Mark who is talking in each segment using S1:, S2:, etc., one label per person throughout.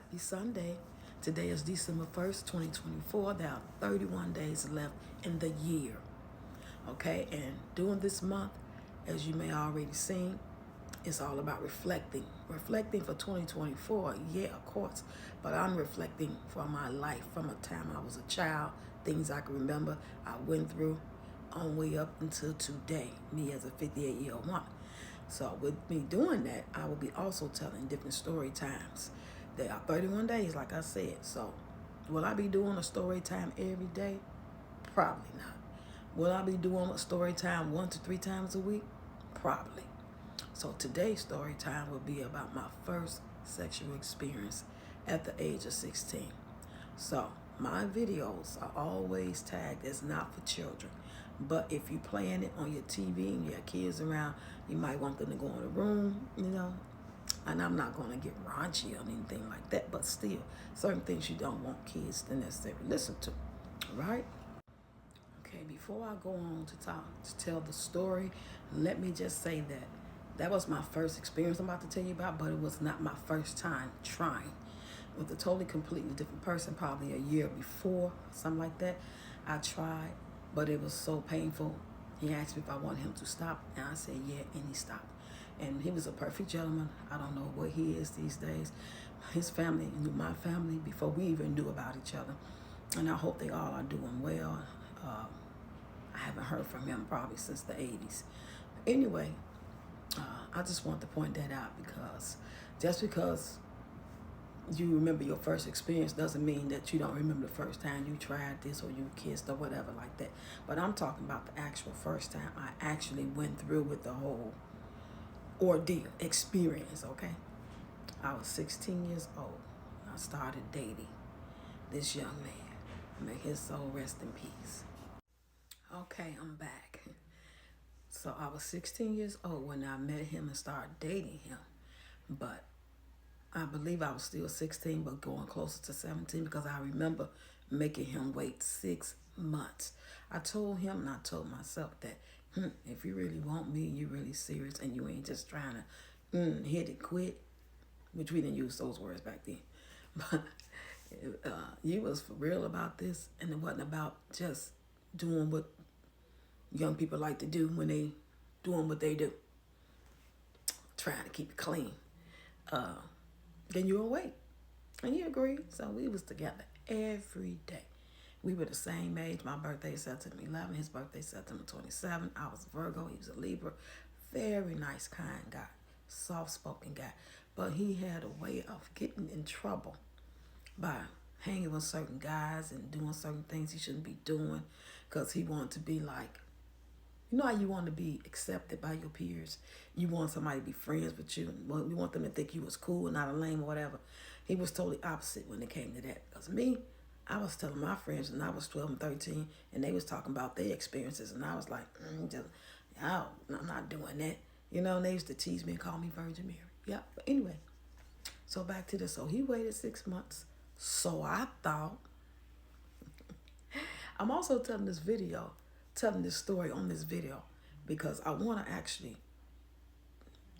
S1: Happy Sunday. Today is December 1st, 2024. There are 31 days left in the year. Okay, and during this month, as you may already seen, it's all about reflecting. Reflecting for 2024, yeah, of course. But I'm reflecting for my life from a time I was a child, things I can remember I went through on way up until today, me as a 58-year-old woman. So with me doing that, I will be also telling different story times. There are 31 days, like I said. So will I be doing a story time every day? Probably not. Will I be doing a story time 1 to 3 times a week? Probably. So today's story time will be about my first sexual experience at the age of 16. So my videos are always tagged as not for children. But if you're playing it on your TV and you have kids around, you might want them to go in the room, And I'm not going to get raunchy or anything like that, but still, certain things you don't want kids to necessarily listen to, right? Okay, before I go on to tell the story, let me just say that that was my first experience I'm about to tell you about, but it was not my first time trying. With a totally, completely different person, probably a year before, something like that. I tried, but it was so painful. He asked me if I wanted him to stop, and I said yeah, and he stopped. And he was a perfect gentleman. I don't know what he is these days. His family knew my family before we even knew about each other, and I hope they all are doing well. I haven't heard from him probably since the 80s. Anyway, I just want to point that out because just because you remember your first experience doesn't mean that you don't remember the first time you tried this or you kissed or whatever like that. But I'm talking about the actual first time I actually went through with the whole ordeal experience, okay? I was 16 years old. I started dating this young man. May his soul rest in peace. Okay, I'm back. So I was 16 years old when I met him and started dating him. But I believe I was still 16, but going closer to 17 because I remember making him wait 6 months. I told him and I told myself that if you really want me, you're really serious and you ain't just trying to hit it quit, which we didn't use those words back then. But you was for real about this, and it wasn't about just doing what young people like to do when they doing what they do, trying to keep it clean. Then you'll wait. And he agreed. So we was together every day. We were the same age. My birthday September 11. His birthday September 27. I was a Virgo. He was a Libra. Very nice, kind guy. Soft-spoken guy. But he had a way of getting in trouble by hanging with certain guys and doing certain things he shouldn't be doing because he wanted to be like, you know how you want to be accepted by your peers? You want somebody to be friends with you. You want them to think you was cool and not a lame or whatever. He was totally opposite when it came to that. Because me, I was telling my friends when I was 12 and 13, and they was talking about their experiences, and I was like, I'm not doing that. And they used to tease me and call me Virgin Mary. Yeah, but anyway, so back to this. So he waited 6 months. So I thought, I'm also telling this story on this video because I want to actually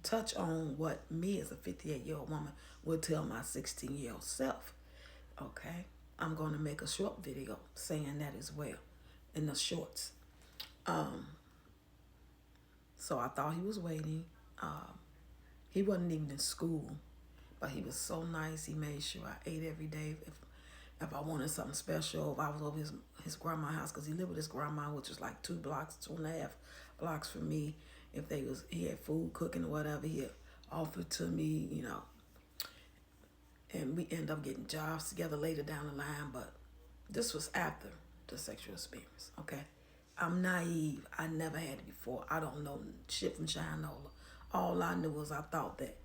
S1: touch on what me as a 58-year-old woman would tell my 16-year-old self. Okay? I'm going to make a short video saying that as well in the shorts. So I thought he was waiting. He wasn't even in school, but he was so nice. He made sure I ate every day. If I wanted something special, if I was over his grandma's house, because he lived with his grandma, which was like 2.5 blocks from me. If he had food cooking or whatever, he'd offer to me, and we end up getting jobs together later down the line. But this was after the sexual experience, okay? I'm naive. I never had it before. I don't know shit from Shinola. All I knew was I thought that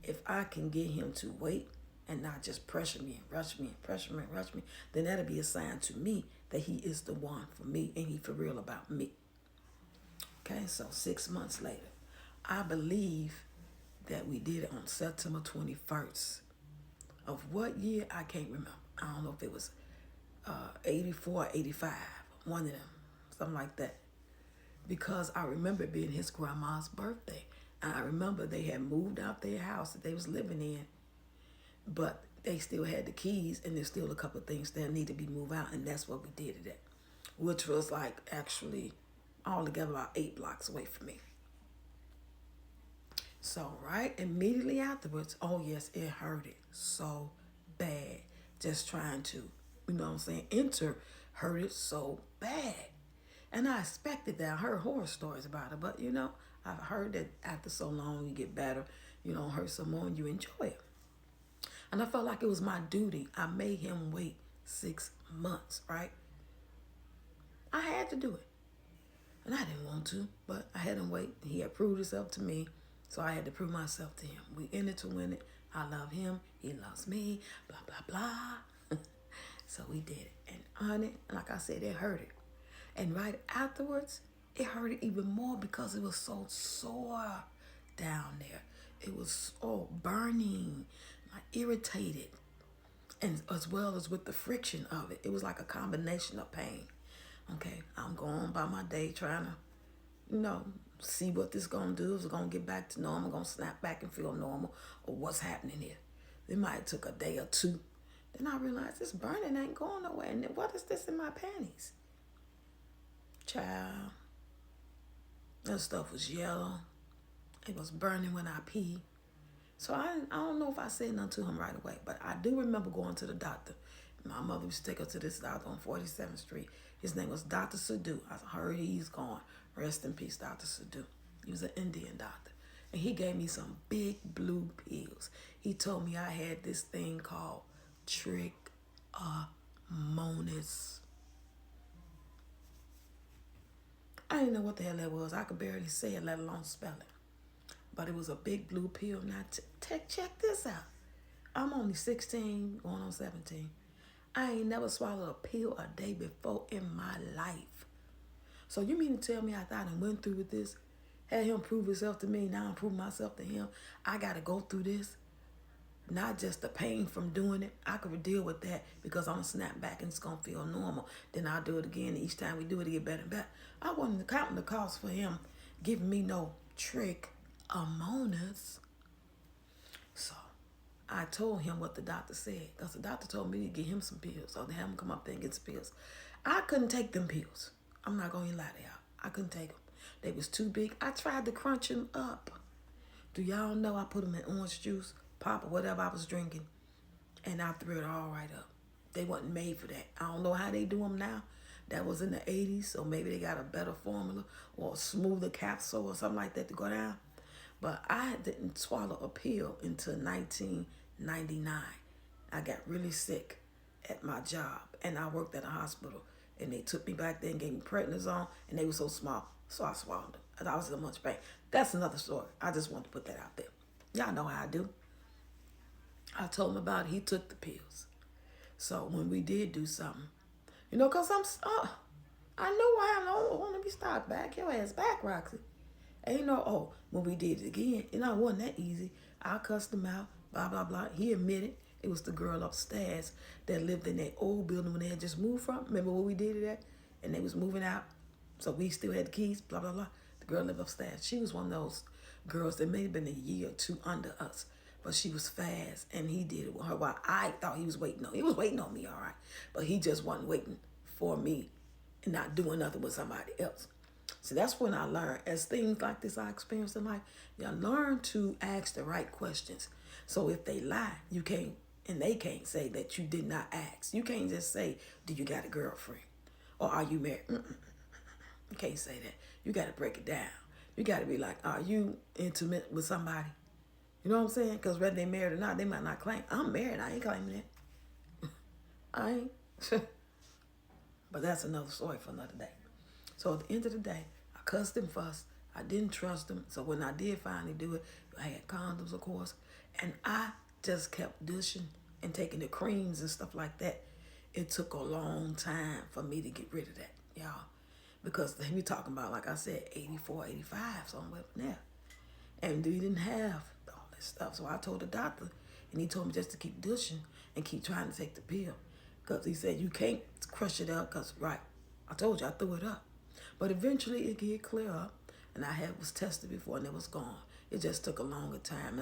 S1: if I can get him to wait and not just pressure me and rush me and pressure me and rush me, then that'll be a sign to me that he is the one for me and he for real about me. Okay, so 6 months later, I believe that we did it on September 21st. Of what year, I can't remember. I don't know if it was 84 or 85, one of them, something like that. Because I remember it being his grandma's birthday. And I remember they had moved out their house that they was living in, but they still had the keys, and there's still a couple of things that need to be moved out, and that's what we did it at, which was like actually altogether about 8 blocks away from me. So right immediately afterwards, oh yes, it hurted so bad. Just trying to, you know what I'm saying, enter hurted so bad. And I expected that. I heard horror stories about it, but I've heard that after so long you get better, you don't hurt some more and you enjoy it. And I felt like it was my duty. I made him wait 6 months, right? I had to do it. And I didn't want to, but I had him wait. He had proved himself to me, so I had to prove myself to him. We in it to win it. I love him. He loves me. Blah, blah, blah. So we did it. And on it, like I said, it hurted. And right afterwards, it hurted even more because it was so sore down there. It was so burning, like irritated. And as well as with the friction of it. It was like a combination of pain. Okay, I'm going by my day trying to, see what this going to do. Is it going to get back to normal? Going to snap back and feel normal? Or what's happening here? It might have took a day or two. Then I realized this burning ain't going nowhere. And then what is this in my panties? Child, that stuff was yellow. It was burning when I pee. So I don't know if I said nothing to him right away, but I do remember going to the doctor. My mother used to take us to this doctor on 47th Street. His name was Dr. Sidhu. I heard he's gone. Rest in peace, Dr. Sidhu. He was an Indian doctor. And he gave me some big blue pills. He told me I had this thing called trichomonas. I didn't know what the hell that was. I could barely say it, let alone spell it. But it was a big blue pill. Now, check this out. I'm only 16, going on 17. I ain't never swallowed a pill a day before in my life. So you mean to tell me after I done went through with this, had him prove himself to me, now I'm proving myself to him, I got to go through this? Not just the pain from doing it. I could deal with that because I'm going to snap back and it's going to feel normal. Then I'll do it again. Each time we do it, it get better and better. I wasn't counting the cost for him giving me no trichomonas. So I told him what the doctor said because the doctor told me to get him some pills. So they have him come up there and get some pills. I couldn't take them pills. I'm not going to lie to y'all. I couldn't take them. They was too big. I tried to crunch them up. Do y'all know I put them in orange juice, pop, or whatever I was drinking, and I threw it all right up. They wasn't made for that. I don't know how they do them now. That was in the 80s, so maybe they got a better formula or a smoother capsule or something like that to go down. But I didn't swallow a pill until 1999. I got really sick at my job, and I worked at a hospital, and they took me back there and gave me prednisone, and they were so small, so I swallowed them. And I was in so much pain. That's another story. I just want to put that out there. Y'all know how I do. I told him about it. He took the pills. So when we did do something, because I know I don't want to be stopped. Back your ass back, Roxy. And when we did it again, it wasn't that easy. I cussed him out, blah, blah, blah. He admitted it was the girl upstairs that lived in that old building when they had just moved from. Remember where we did it at? And they was moving out. So we still had the keys, blah, blah, blah. The girl lived upstairs. She was one of those girls that may have been a year or two under us. But she was fast, and he did it with her while I thought he was waiting on. He was waiting on me, all right. But he just wasn't waiting for me and not doing nothing with somebody else. So that's when I learned, as things like this I experienced in life, you learn to ask the right questions. So if they lie, you can't, and they can't say that you did not ask. You can't just say, do you got a girlfriend? Or are you married? You can't say that. You got to break it down. You got to be like, are you intimate with somebody? You know what I'm saying? Because whether they married or not, they might not claim. I'm married. I ain't claiming that. I ain't. But that's another story for another day. So at the end of the day, I cussed him first. I didn't trust him. So when I did finally do it, I had condoms, of course. And I just kept dishing and taking the creams and stuff like that. It took a long time for me to get rid of that, y'all. Because we talking about, like I said, 84, 85, somewhere from there. And we didn't have all this stuff. So I told the doctor, and he told me just to keep dishing and keep trying to take the pill. Because he said, you can't crush it out because, right, I told you, I threw it up. But eventually it did clear up, and was tested before, and it was gone. It just took a longer time.